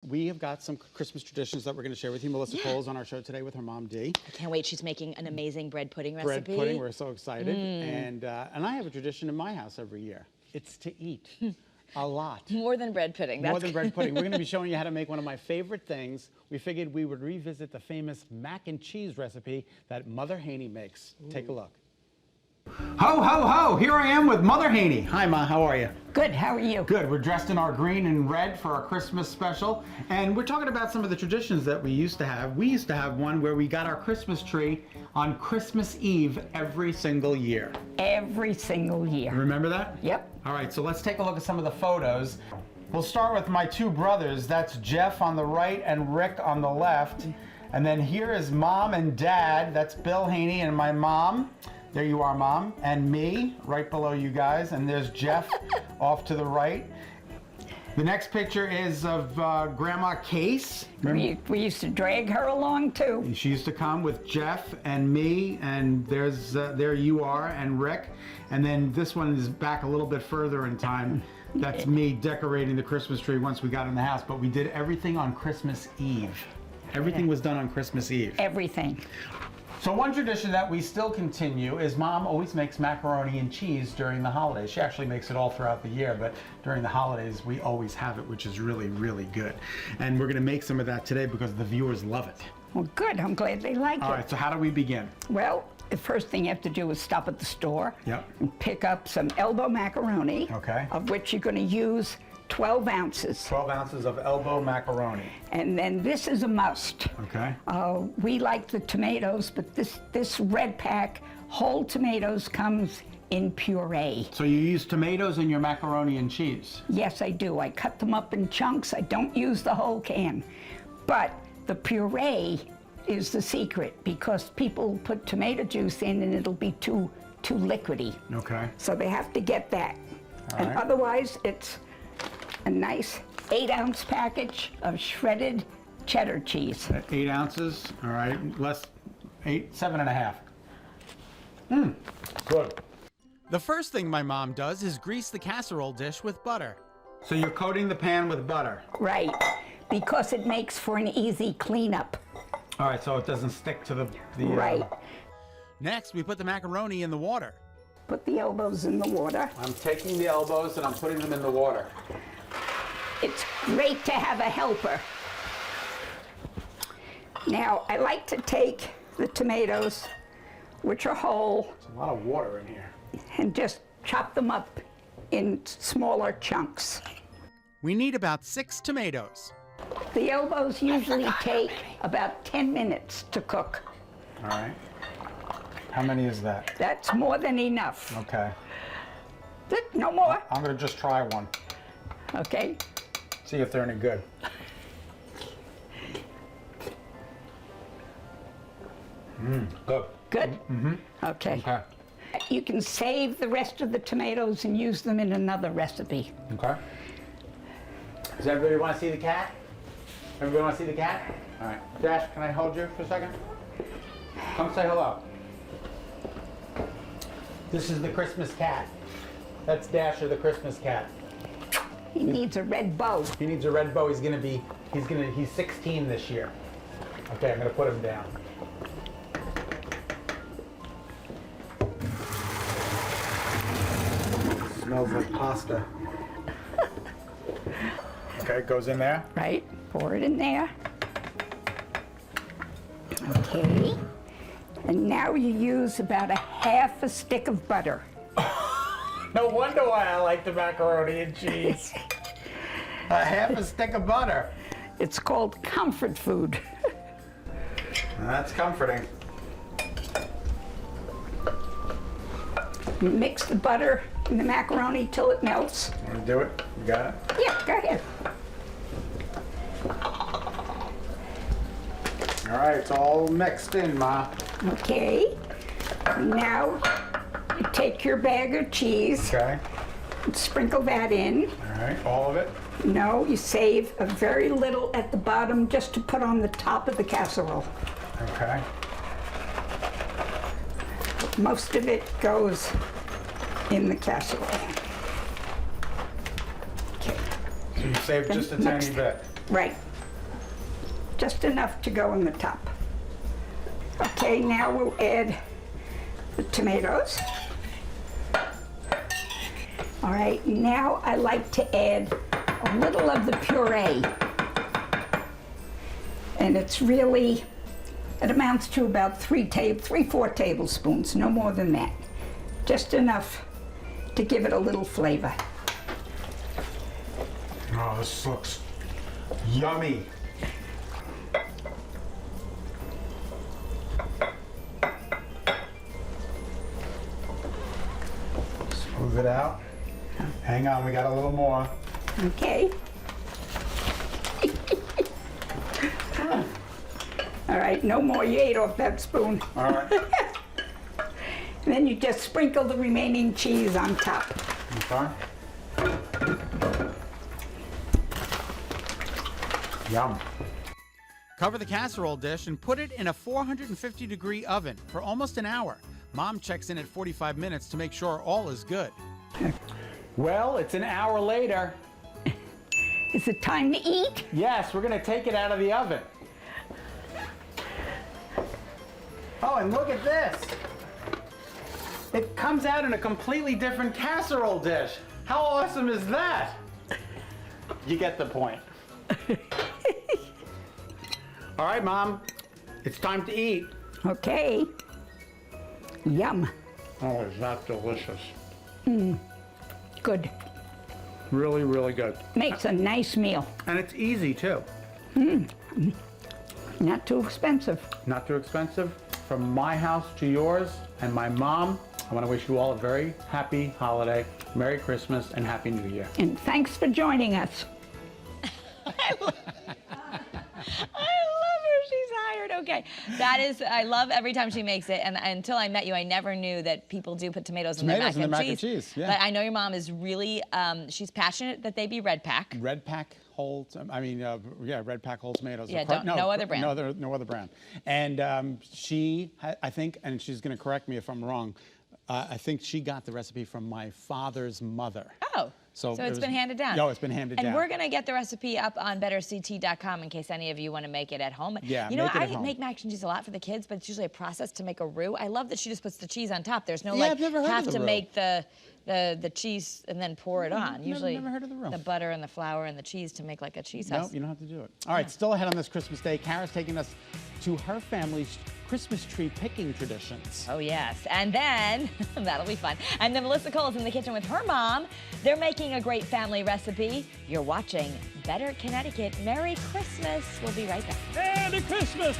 We have got some Christmas traditions that we're going to share with you. Melissa Cole's on our show today with her mom, Dee. I can't wait. She's making an amazing bread pudding recipe. Bread pudding, we're so excited. And I have a tradition in my house every year. It's to eat a lot. More than bread pudding. More than bread pudding. We're going to be showing you how to make one of my favorite things. We figured we would revisit the famous mac and cheese recipe that Mother Haney makes. Take a look. Ho, ho, ho! Here I am with Mother Haney. Hi, Ma. How are you? Good, how are you? Good. We're dressed in our green and red for our Christmas special. And we're talking about some of the traditions that we used to have. We used to have one where we got our Christmas tree on Christmas Eve every single year. Every single year. Remember that? Yep. All right, so let's take a look at some of the photos. We'll start with my two brothers. That's Jeff on the right and Rick on the left. And then here is Mom and Dad. That's Bill Haney and my mom. There you are, Mom. And me, right below you guys. And there's Jeff off to the right. The next picture is of Grandma Case. We used to drag her along too. And she used to come with Jeff and me, and there you are, and Rick. And then this one is back a little bit further in time. That's me decorating the Christmas tree once we got in the house, but we did everything on Christmas Eve. Everything was done on Christmas Eve. Everything. So one tradition that we still continue is Mom always makes macaroni and cheese during the holidays. She actually makes it all throughout the year, but during the holidays we always have it, which is really, really good. And we're gonna make some of that today because the viewers love it. Well, good, I'm glad they like it. All right, so how do we begin? Well, the first thing you have to do is stop at the store. Yep. And pick up some elbow macaroni. Okay. Of which you're gonna use 12 ounces. 12 ounces of elbow macaroni. And then this is a must. Okay. We like the tomatoes, but this red pack, whole tomatoes, comes in puree. So you use tomatoes in your macaroni and cheese? Yes, I do. I cut them up in chunks. I don't use the whole can. But the puree is the secret because people put tomato juice in and it'll be too liquidy. Okay. So they have to get that. All and right. Otherwise, it's a nice 8-ounce package of shredded cheddar cheese. 8 ounces, all right, less 7.5. Good. The first thing my mom does is grease the casserole dish with butter. So you're coating the pan with butter? Right, because it makes for an easy cleanup. All right, so it doesn't stick to the Right. Next, we put the macaroni in the water. Put the elbows in the water. I'm taking the elbows and I'm putting them in the water. It's great to have a helper. Now, I like to take the tomatoes, which are whole, There's a lot of water in here. and just chop them up in smaller chunks. We need about 6 tomatoes. The elbows usually take about 10 minutes to cook. All right. How many is that? That's more than enough. Okay. No more? I'm gonna just try one. Okay. See if they're any good. Good. Good? Okay. Okay. You can save the rest of the tomatoes and use them in another recipe. Okay. Does everybody want to see the cat? Everybody want to see the cat? All right. Dash, can I hold you for a second? Come say hello. This is the Christmas cat. That's Dasher, the Christmas cat. He needs a red bow. He needs a red bow. He's 16 this year. Okay, I'm gonna put him down. Smells like pasta. Okay, it goes in there. Right? Pour it in there. Okay. And now you use about a half a stick of butter. No wonder why I like the macaroni and cheese. A half a stick of butter. It's called comfort food. That's comforting. Mix the butter in the macaroni till it melts. Want to do it? You got it? Yeah, go ahead. All right, it's all mixed in, Ma. Okay. Now you take your bag of cheese, Okay. and sprinkle that in. All right, all of it? No, you save a very little at the bottom just to put on the top of the casserole. Okay. Most of it goes in the casserole. Okay. So you saved just a tiny bit. Right. Just enough to go in the top. Okay, now we'll add the tomatoes. All right, now I like to add a little of the puree. And it's really, it amounts to about 3-4 tablespoons, no more than that. Just enough to give it a little flavor. Oh, this looks yummy. Smooth it out. Hang on, we got a little more. Okay. All right, no more. You ate off that spoon. All right. And then you just sprinkle the remaining cheese on top. Okay. Yum. Cover the casserole dish and put it in a 450-degree oven for almost an hour. Mom checks in at 45 minutes to make sure all is good. Well, it's an hour later. Is it time to eat? Yes, we're gonna take it out of the oven. Oh, and look at this. It comes out in a completely different casserole dish. How awesome is that? You get the point. All right, Mom, it's time to eat. Okay. Yum. Oh, is that delicious? Good. Really, really good. Makes a nice meal. And it's easy, too. Not too expensive. Not too expensive. From my house to yours and my mom, I want to wish you all a very happy holiday, Merry Christmas, and Happy New Year. And thanks for joining us. I love her. She's hired. Okay. That is, I love every time she makes it. And until I met you, I never knew that people do put tomatoes in their mac and cheese. Yeah. But I know your mom is really, she's passionate that they be red pack. Red pack whole, red pack whole tomatoes. Yeah, no other brand. No other brand. And she, I think, and she's going to correct me if I'm wrong, I think she got the recipe from my father's mother. Oh. So it's been handed down. No, it's been handed down. And we're going to get the recipe up on betterct.com in case any of you want to make it at home. Yeah, you know, make it at I home. make mac and cheese a lot for the kids, but it's usually a process to make a roux. I love that she just puts the cheese on top. There's no Yeah, I've never heard have of the to roux. make the cheese and then pour it on. Usually never heard of the roux. the butter and the flour and the cheese to make like a cheese No, sauce. you don't have to do it. All right, still ahead on this Christmas Day. Kara's taking us to her family's Christmas tree picking traditions. Oh, yes. And then, that'll be fun. And then Melissa Cole's in the kitchen with her mom. They're making a great family recipe. You're watching Better Connecticut. Merry Christmas. We'll be right back. Merry Christmas!